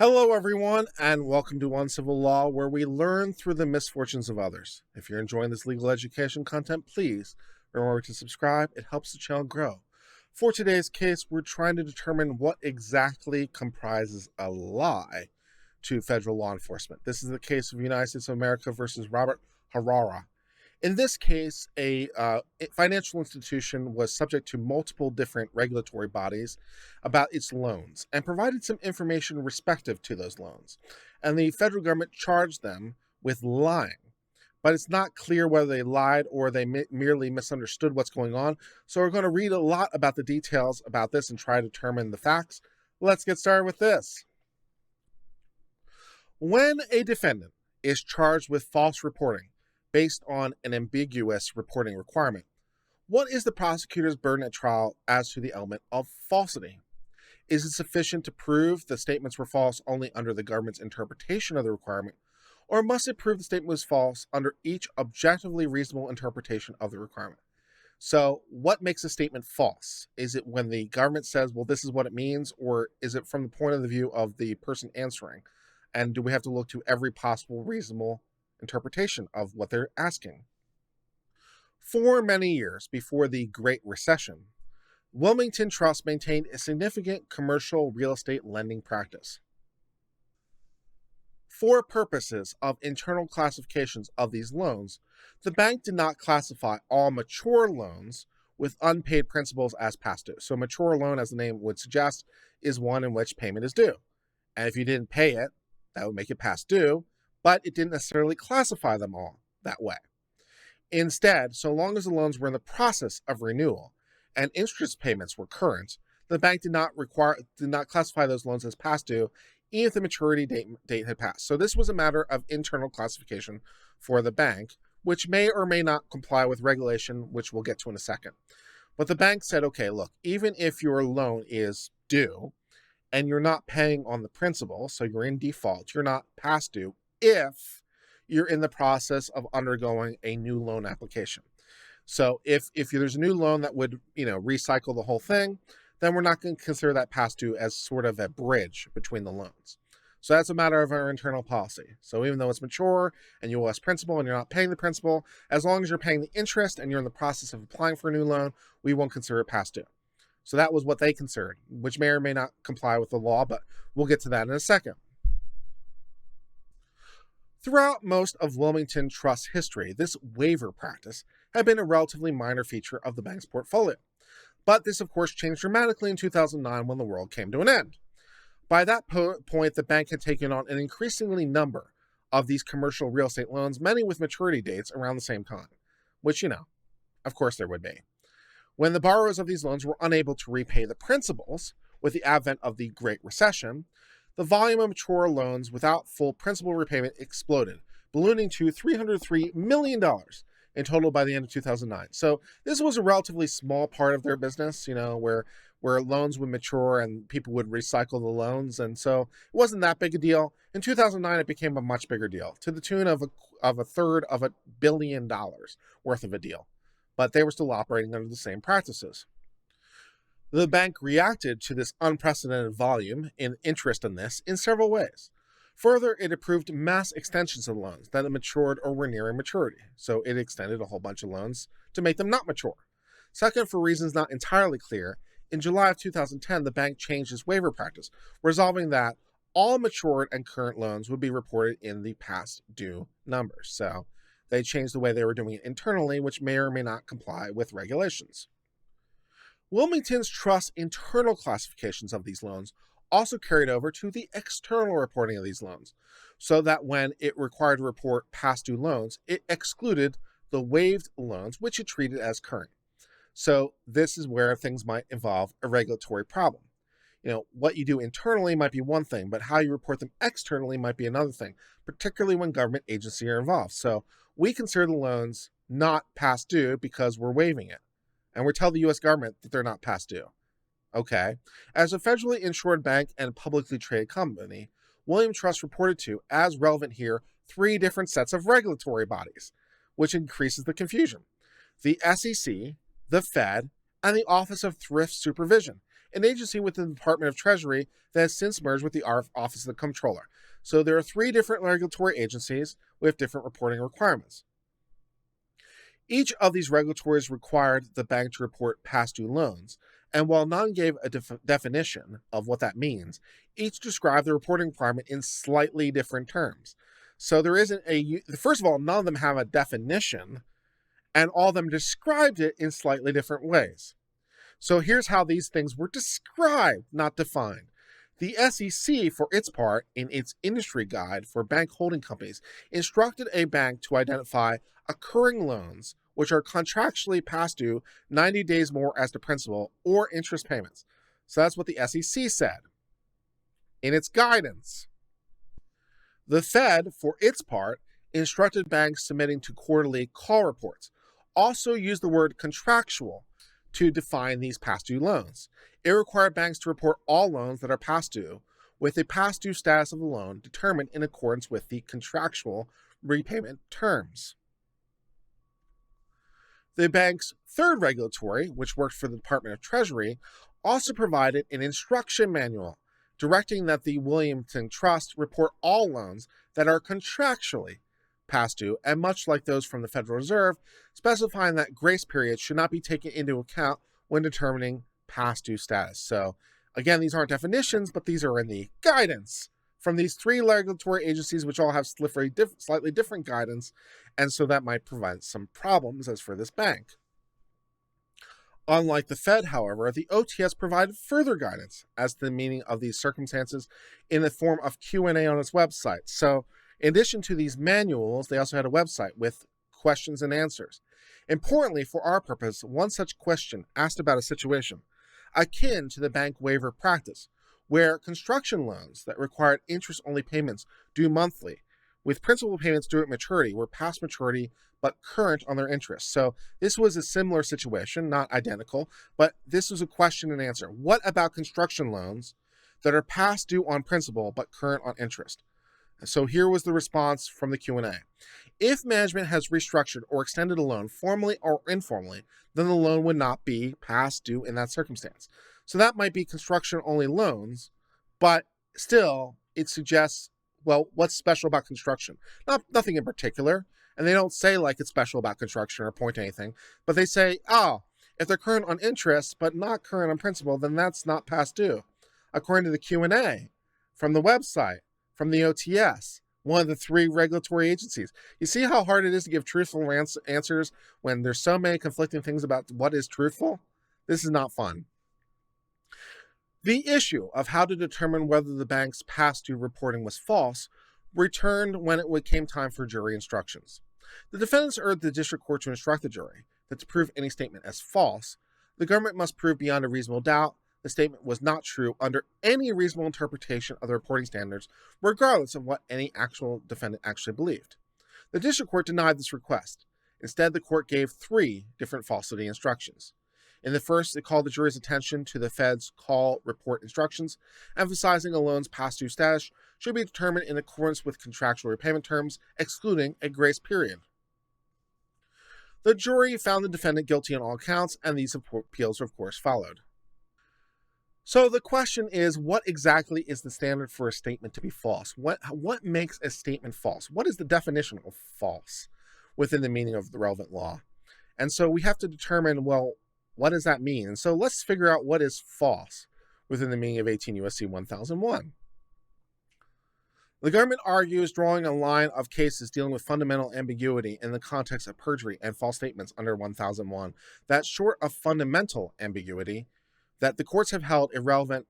Hello, everyone, and welcome to Uncivil Law, where we learn through the misfortunes of others. If you're enjoying this legal education content, please remember to subscribe. It helps the channel grow. For today's case, we're trying to determine what exactly comprises a lie to federal law enforcement. This is the case of United States of America versus Robert Hara. In this case, a financial institution was subject to multiple different regulatory bodies about its loans and provided some information respective to those loans. And the federal government charged them with lying. But it's not clear whether they lied or they merely misunderstood what's going on. So we're going to read a lot about the details about this and try to determine the facts. Let's get started with this. When a defendant is charged with false reporting, based on an ambiguous reporting requirement, what is the prosecutor's burden at trial as to the element of falsity? Is it sufficient to prove the statements were false only under the government's interpretation of the requirement, or must it prove the statement was false under each objectively reasonable interpretation of the requirement? So what makes a statement false? Is it when the government says, well, this is what it means, or is it from the point of the view of the person answering? And do we have to look to every possible reasonable interpretation of what they're asking? For many years before the Great Recession, Wilmington Trust maintained a significant commercial real estate lending practice. For purposes of internal classifications of these loans, the bank did not classify all mature loans with unpaid principals as past due. So a mature loan, as the name would suggest, is one in which payment is due. And if you didn't pay it, that would make it past due, but it didn't necessarily classify them all that way. Instead, so long as the loans were in the process of renewal and interest payments were current, the bank did not classify those loans as past due, even if the maturity date had passed. So this was a matter of internal classification for the bank, which may or may not comply with regulation, which we'll get to in a second. But the bank said, okay, look, even if your loan is due and you're not paying on the principal, so you're in default, you're not past due, if you're in the process of undergoing a new loan application. So if there's a new loan that would, recycle the whole thing, then we're not going to consider that past due as sort of a bridge between the loans. So that's a matter of our internal policy. So even though it's mature and you owe us principal and you're not paying the principal, as long as you're paying the interest and you're in the process of applying for a new loan, we won't consider it past due. So that was what they considered, which may or may not comply with the law, but we'll get to that in a second. Throughout most of Wilmington Trust's history, this waiver practice had been a relatively minor feature of the bank's portfolio. But this, of course, changed dramatically in 2009 when the world came to an end. By that point, the bank had taken on an increasingly number of these commercial real estate loans, many with maturity dates around the same time, which, of course there would be. When the borrowers of these loans were unable to repay the principals with the advent of the Great Recession, the volume of mature loans without full principal repayment exploded, ballooning to $303 million in total by the end of 2009. So this was a relatively small part of their business, where loans would mature and people would recycle the loans. And so it wasn't that big a deal. In 2009, it became a much bigger deal, to the tune of a third of $1 billion worth of a deal. But they were still operating under the same practices. The bank reacted to this unprecedented volume in interest in this in several ways. Further, it approved mass extensions of loans that had matured or were nearing maturity, so it extended a whole bunch of loans to make them not mature. Second, for reasons not entirely clear, in July of 2010, the bank changed its waiver practice, resolving that all matured and current loans would be reported in the past due numbers. So they changed the way they were doing it internally, which may or may not comply with regulations. Wilmington's Trust's internal classifications of these loans also carried over to the external reporting of these loans, so that when it required to report past due loans, it excluded the waived loans, which it treated as current. So this is where things might involve a regulatory problem. What you do internally might be one thing, but how you report them externally might be another thing, particularly when government agencies are involved. So we consider the loans not past due because we're waiving it. And we tell the U.S. government that they're not past due. Okay. As a federally insured bank and publicly traded company, William Trust reported to, as relevant here, 3 different sets of regulatory bodies, which increases the confusion. The SEC, the Fed, and the Office of Thrift Supervision, an agency within the Department of Treasury that has since merged with the Office of the Comptroller. So there are 3 different regulatory agencies with different reporting requirements. Each of these regulators required the bank to report past due loans, and while none gave a definition of what that means, each described the reporting requirement in slightly different terms. So there isn't first of all, none of them have a definition, and all of them described it in slightly different ways. So here's how these things were described, not defined. The SEC, for its part, in its industry guide for bank holding companies, instructed a bank to identify occurring loans which are contractually past due 90 days more as to principal or interest payments. So that's what the SEC said in its guidance. The Fed, for its part, instructed banks submitting to quarterly call reports also used the word contractual to define these past due loans. It required banks to report all loans that are past due, with the past due status of the loan determined in accordance with the contractual repayment terms. The bank's third regulatory, which worked for the Department of Treasury, also provided an instruction manual directing that the Wilmington Trust report all loans that are contractually past due, and much like those from the Federal Reserve, specifying that grace periods should not be taken into account when determining past due status. So, again, these aren't definitions, but these are in the guidance from these 3 regulatory agencies, which all have slightly different guidance, and so that might provide some problems as for this bank. Unlike the Fed, however, the OTS provided further guidance as to the meaning of these circumstances in the form of Q&A on its website. So, in addition to these manuals, they also had a website with questions and answers. Importantly, for our purpose, one such question asked about a situation akin to the bank waiver practice, where construction loans that required interest-only payments due monthly, with principal payments due at maturity, were past maturity but current on their interest. So this was a similar situation, not identical, but this was a question and answer. What about construction loans that are past due on principal but current on interest? So here was the response from the Q&A. If management has restructured or extended a loan formally or informally, then the loan would not be past due in that circumstance. So that might be construction-only loans, but still it suggests, well, what's special about construction? Nothing in particular. And they don't say like it's special about construction or point to anything, but they say, if they're current on interest but not current on principal, then that's not past due. According to the Q&A from the website, from the OTS, one of the 3 regulatory agencies. You see how hard it is to give truthful answers when there's so many conflicting things about what is truthful? This is not fun. The issue of how to determine whether the bank's past due reporting was false returned when it came time for jury instructions. The defendants urged the district court to instruct the jury that to prove any statement as false, the government must prove beyond a reasonable doubt the statement was not true under any reasonable interpretation of the reporting standards, regardless of what any actual defendant actually believed. The district court denied this request. Instead, the court gave 3 different falsity instructions. In the first, it called the jury's attention to the Fed's call report instructions, emphasizing a loan's past due status should be determined in accordance with contractual repayment terms, excluding a grace period. The jury found the defendant guilty on all counts, and these appeals, of course, followed. So the question is, what exactly is the standard for a statement to be false? What makes a statement false? What is the definition of false within the meaning of the relevant law? And so we have to determine, well, what does that mean? And so let's figure out what is false within the meaning of 18 U.S.C. 1001. The government argues, drawing a line of cases dealing with fundamental ambiguity in the context of perjury and false statements under 1001, that short of fundamental ambiguity, that the courts have held irrelevant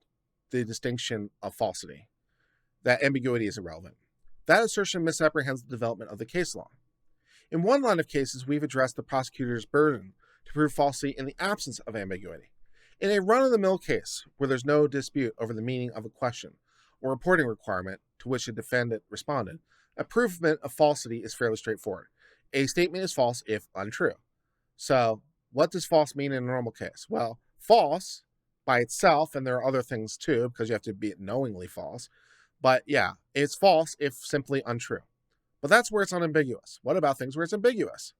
the distinction of falsity, that ambiguity is irrelevant. That assertion misapprehends the development of the case law. In one line of cases, we've addressed the prosecutor's burden to prove falsity in the absence of ambiguity. In a run-of-the-mill case where there's no dispute over the meaning of a question or reporting requirement to which a defendant responded, a proof of falsity is fairly straightforward. A statement is false if untrue. So, what does false mean in a normal case? Well, false by itself, and there are other things too, because you have to be knowingly false. But yeah, it's false if simply untrue. But that's where it's unambiguous. What about things where it's ambiguous?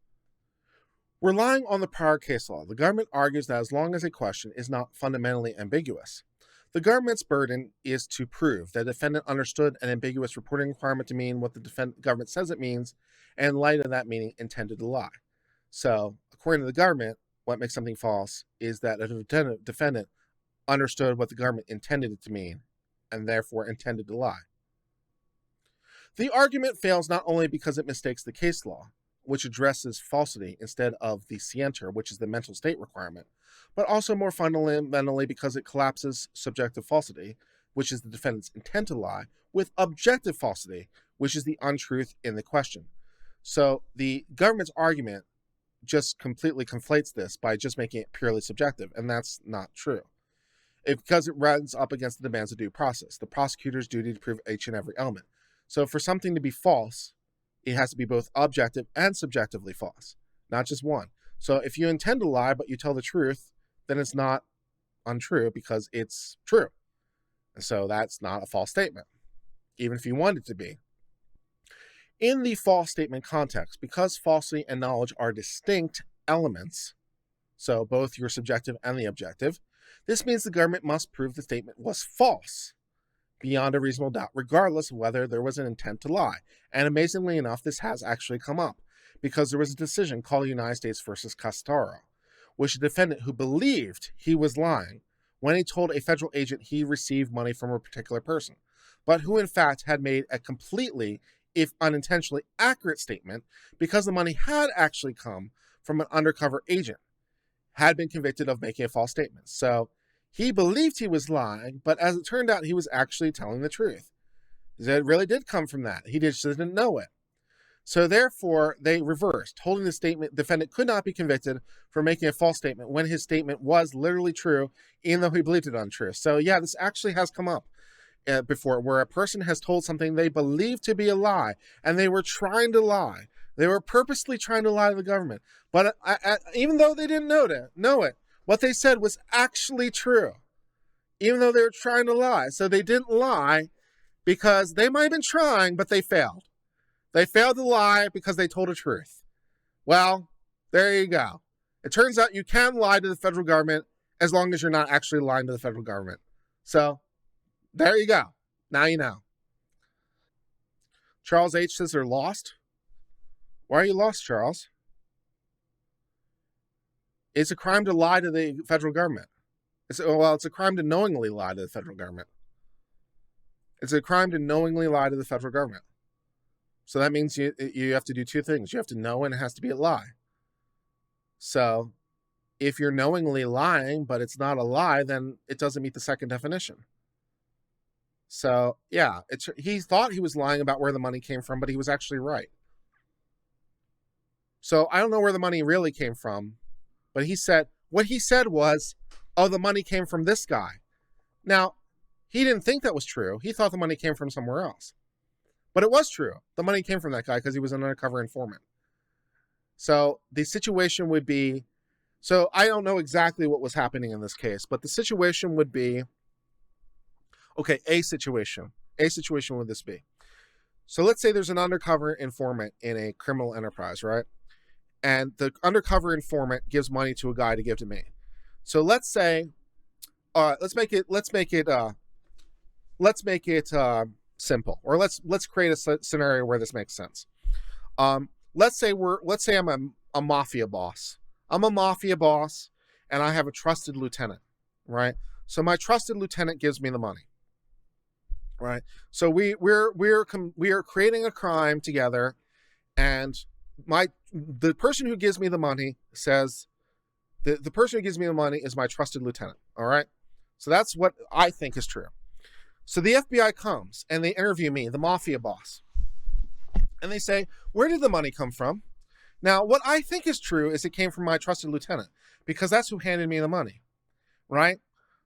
Relying on the prior case law, the government argues that as long as a question is not fundamentally ambiguous, the government's burden is to prove that the defendant understood an ambiguous reporting requirement to mean what the government says it means, and in light of that meaning, intended to lie. So, according to the government, what makes something false is that a defendant understood what the government intended it to mean, and therefore intended to lie. The argument fails not only because it mistakes the case law, which addresses falsity instead of the scienter, which is the mental state requirement, but also more fundamentally because it collapses subjective falsity, which is the defendant's intent to lie, with objective falsity, which is the untruth in the question. So the government's argument just completely conflates this by just making it purely subjective, and that's not true. Because it runs up against the demands of due process, the prosecutor's duty to prove each and every element. So for something to be false, it has to be both objective and subjectively false, not just one. So if you intend to lie, but you tell the truth, then it's not untrue because it's true. And so that's not a false statement, even if you want it to be. In the false statement context, because falsity and knowledge are distinct elements, so both your subjective and the objective, this means the government must prove the statement was false beyond a reasonable doubt, regardless of whether there was an intent to lie. And amazingly enough, this has actually come up because there was a decision called United States versus Castaro, which a defendant who believed he was lying when he told a federal agent he received money from a particular person, but who in fact had made a completely, if unintentionally, accurate statement because the money had actually come from an undercover agent, had been convicted of making a false statement. So he believed he was lying, but as it turned out, he was actually telling the truth. It really did come from that. He just didn't know it. So therefore, they reversed, holding the statement defendant could not be convicted for making a false statement when his statement was literally true, even though he believed it untrue. So yeah, this actually has come up before, where a person has told something they believe to be a lie, and they were trying to lie. They were purposely trying to lie to the government. But even though they didn't know it, what they said was actually true, even though they were trying to lie. So they didn't lie because they might have been trying, but they failed. They failed to lie because they told the truth. Well, there you go. It turns out you can lie to the federal government as long as you're not actually lying to the federal government. So there you go. Now you know. Charles H. says they're lost. Why are you lost, Charles? It's a crime to lie to the federal government. It's a crime to knowingly lie to the federal government. It's a crime to knowingly lie to the federal government. So that means you have to do two things. You have to know, and it has to be a lie. So if you're knowingly lying, but it's not a lie, then it doesn't meet the second definition. So yeah, he thought he was lying about where the money came from, but he was actually right. So I don't know where the money really came from, but what he said was, oh, the money came from this guy. Now, he didn't think that was true. He thought the money came from somewhere else. But it was true. The money came from that guy because he was an undercover informant. So the situation would be, so I don't know exactly what was happening in this case, but the situation would be, okay, a situation would this be? So let's say there's an undercover informant in a criminal enterprise, right? And the undercover informant gives money to a guy to give to me. So let's say, let's make it simple, or let's create a scenario where this makes sense. Let's say I'm a mafia boss. I'm a mafia boss, and I have a trusted lieutenant, right? So my trusted lieutenant gives me the money, right? So we are creating a crime together, and the person who gives me the money says the person who gives me the money is my trusted lieutenant. All right. So that's what I think is true. So the FBI comes and they interview me, the mafia boss, and they say, where did the money come from? Now, what I think is true is it came from my trusted lieutenant because that's who handed me the money. Right.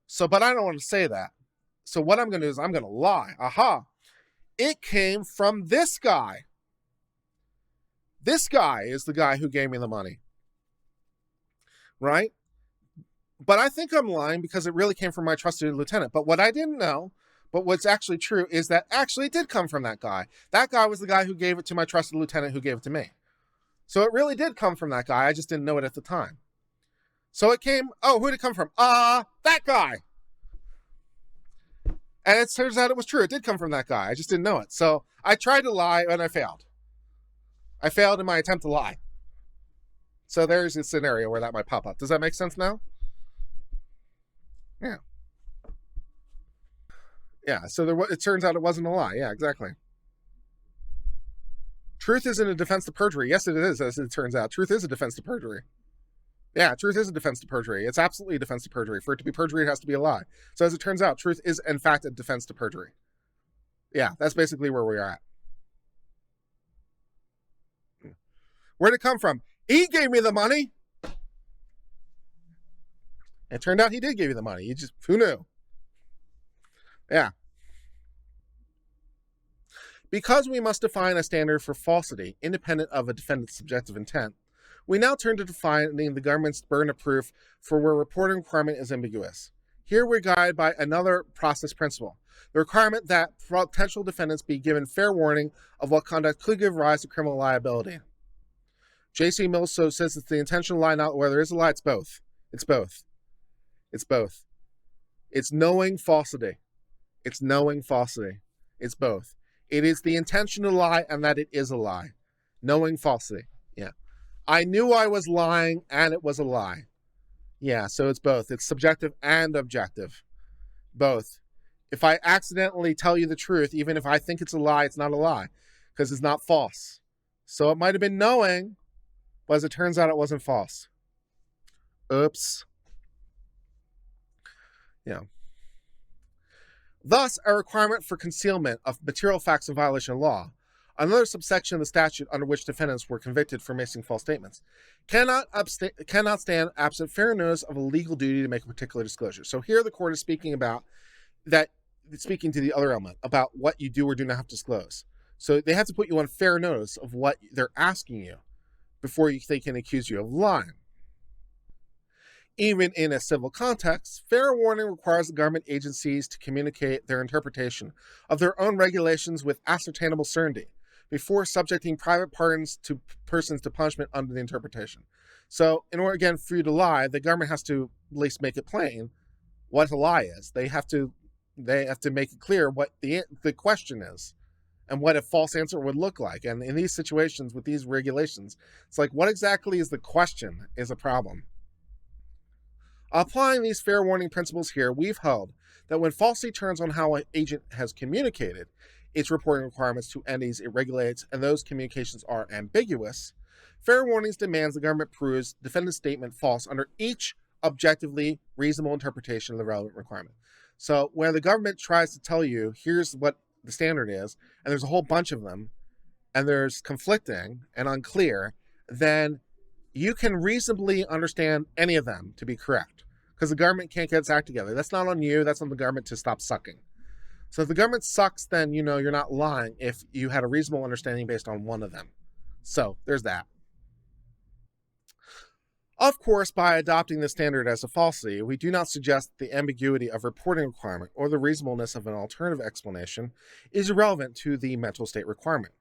So, but I don't want to say that. So what I'm going to do is I'm going to lie. Aha. It came from this guy. This guy is the guy who gave me the money. Right? But I think I'm lying because it really came from my trusted lieutenant. But what I didn't know, but what's actually true, is that actually it did come from that guy. That guy was the guy who gave it to my trusted lieutenant who gave it to me. So it really did come from that guy. I just didn't know it at the time. So it came, oh, who did it come from? That guy. And it turns out it was true. It did come from that guy. I just didn't know it. So I tried to lie and I failed. I failed in my attempt to lie. So there's a scenario where that might pop up. Does that make sense now? Yeah. Yeah, so it turns out it wasn't a lie. Yeah, exactly. Truth isn't a defense to perjury. Yes, it is, as it turns out. Truth is a defense to perjury. Yeah, truth is a defense to perjury. It's absolutely a defense to perjury. For it to be perjury, it has to be a lie. So as it turns out, truth is, in fact, a defense to perjury. Yeah, that's basically where we are at. Where'd it come from? He gave me the money. It turned out he did give you the money. Who knew? Yeah. Because we must define a standard for falsity, independent of a defendant's subjective intent, we now turn to defining the government's burden of proof for where reporting requirement is ambiguous. Here we're guided by another process principle, the requirement that potential defendants be given fair warning of what conduct could give rise to criminal liability. J.C. Milso says it's the intentional lie, not whether it's a lie, it's both. It's both. It's both. It's knowing falsity. It's knowing falsity. It's both. It is the intention to lie and that it is a lie. Knowing falsity. Yeah. I knew I was lying and it was a lie. Yeah, so it's both. It's subjective and objective. Both. If I accidentally tell you the truth, even if I think it's a lie, it's not a lie because it's not false. So it might have been knowing, but as it turns out, it wasn't false. Oops. Yeah. Thus, a requirement for concealment of material facts in violation of law, another subsection of the statute under which defendants were convicted for making false statements, cannot stand absent fair notice of a legal duty to make a particular disclosure. So here the court is speaking about that, speaking to the other element, about what you do or do not have to disclose. So they have to put you on fair notice of what they're asking you before they can accuse you of lying. Even in a civil context, fair warning requires the government agencies to communicate their interpretation of their own regulations with ascertainable certainty before subjecting private persons to punishment under the interpretation. So, in order, again, for you to lie, the government has to at least make it plain what a lie is. They have to make it clear what the question is and what a false answer would look like. And in these situations with these regulations, it's like, what exactly is the question is a problem. Applying these fair warning principles here, we've held that when falsity turns on how an agent has communicated its reporting requirements to entities it regulates and those communications are ambiguous, fair warnings demands the government proves defendant's statement false under each objectively reasonable interpretation of the relevant requirement. So where the government tries to tell you, here's what the standard is, and there's a whole bunch of them, and there's conflicting and unclear, then you can reasonably understand any of them to be correct because the government can't get its act together. That's not on you. That's on the government to stop sucking. So if the government sucks, then you know you're not lying if you had a reasonable understanding based on one of them. So there's that. Of course, by adopting the standard as a falsity, we do not suggest that the ambiguity of reporting requirement or the reasonableness of an alternative explanation is irrelevant to the mental state requirement.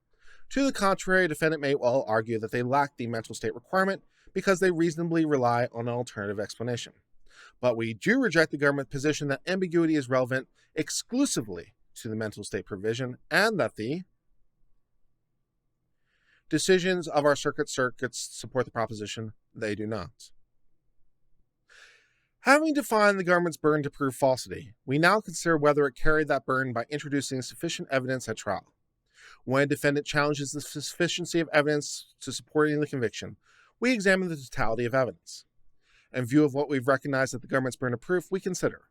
To the contrary, a defendant may well argue that they lack the mental state requirement because they reasonably rely on an alternative explanation. But we do reject the government position that ambiguity is relevant exclusively to the mental state provision and that the decisions of our circuits support the proposition they do not. Having defined the government's burden to prove falsity, we now consider whether it carried that burden by introducing sufficient evidence at trial. When a defendant challenges the sufficiency of evidence to supporting the conviction, we examine the totality of evidence. In view of what we've recognized as the government's burden of proof, we consider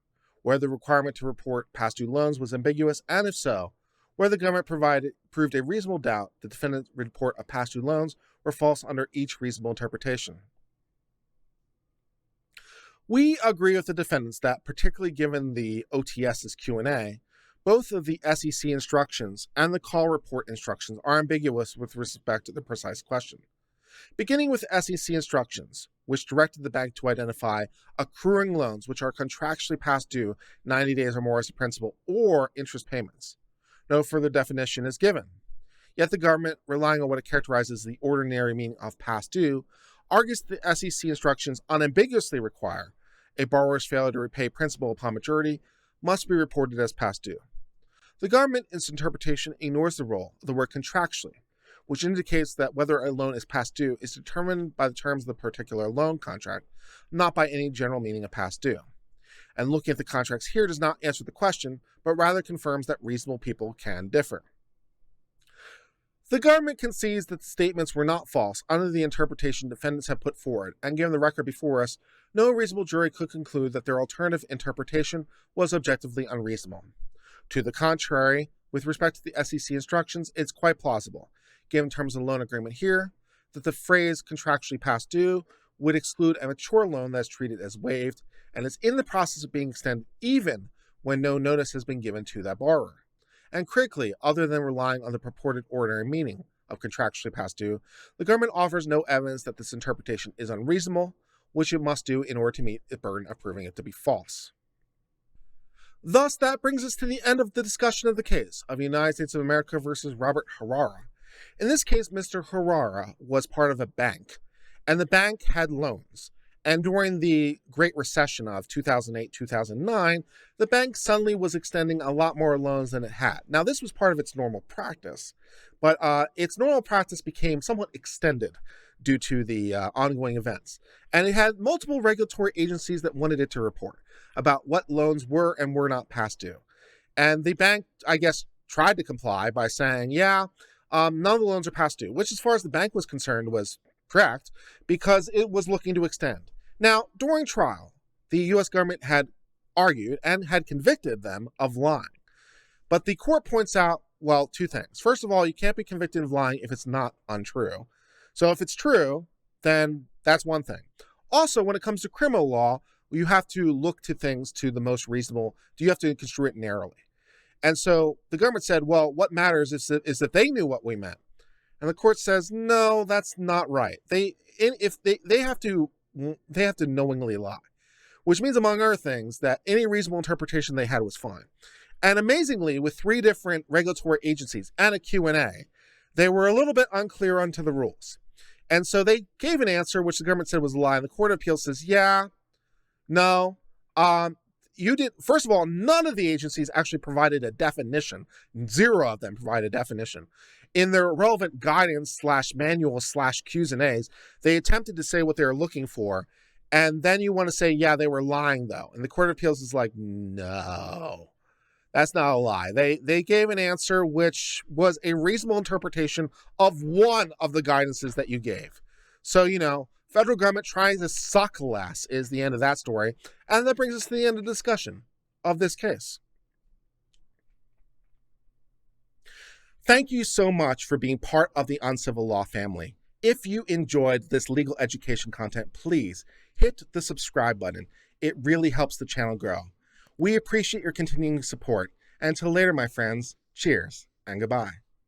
whether the requirement to report past due loans was ambiguous, and if so, whether the government proved a reasonable doubt the defendant's report of past due loans were false under each reasonable interpretation. We agree with the defendants that, particularly given the OTS's Q&A, both of the SEC instructions and the call report instructions are ambiguous with respect to the precise question. Beginning with SEC instructions, which directed the bank to identify accruing loans which are contractually past due 90 days or more as a principal or interest payments. No further definition is given. Yet the government, relying on what it characterizes the ordinary meaning of past due, argues that the SEC instructions unambiguously require a borrower's failure to repay principal upon maturity must be reported as past due. The government, in its interpretation, ignores the role of the word contractually, which indicates that whether a loan is past due is determined by the terms of the particular loan contract, not by any general meaning of past due. And looking at the contracts here does not answer the question, but rather confirms that reasonable people can differ. The government concedes that the statements were not false under the interpretation defendants have put forward, and given the record before us, no reasonable jury could conclude that their alternative interpretation was objectively unreasonable. To the contrary, with respect to the SEC instructions, it's quite plausible, given terms of the loan agreement here, that the phrase contractually past due would exclude a mature loan that is treated as waived and is in the process of being extended even when no notice has been given to that borrower. And critically, other than relying on the purported ordinary meaning of contractually past due, the government offers no evidence that this interpretation is unreasonable, which it must do in order to meet the burden of proving it to be false. Thus, that brings us to the end of the discussion of the case of United States of America versus Robert Hara. In this case, Mr. Hara was part of a bank, and the bank had loans. And during the Great Recession of 2008-2009, the bank suddenly was extending a lot more loans than it had. Now, this was part of its normal practice, but its normal practice became somewhat extended due to the ongoing events. And it had multiple regulatory agencies that wanted it to report about what loans were and were not past due. And the bank, I guess, tried to comply by saying, none of the loans are past due, which as far as the bank was concerned was correct because it was looking to extend. Now, during trial, the U.S. government had argued and had convicted them of lying. But the court points out, well, two things. First of all, you can't be convicted of lying if it's not untrue. So if it's true, then that's one thing. Also, when it comes to criminal law, you have to look to things to the most reasonable. You have to construe it narrowly. And so the government said, well, what matters is that they knew what we meant. And the court says, no, that's not right. They have to knowingly lie, which means, among other things, that any reasonable interpretation they had was fine. And amazingly, with 3 different regulatory agencies and a Q&A, they were a little bit unclear onto the rules. And so they gave an answer, which the government said was a lie. And the Court of Appeals says, no, you did. First of all, none of the agencies actually provided a definition. 0 of them provided a definition. In their relevant guidance /manual/Q's and A's, they attempted to say what they were looking for. And then you want to say, they were lying, though. And the Court of Appeals is like, no, that's not a lie. They gave an answer which was a reasonable interpretation of one of the guidances that you gave. So, federal government trying to suck less is the end of that story. And that brings us to the end of the discussion of this case. Thank you so much for being part of the Uncivil Law family. If you enjoyed this legal education content, please hit the subscribe button. It really helps the channel grow. We appreciate your continuing support. Until later, my friends, cheers and goodbye.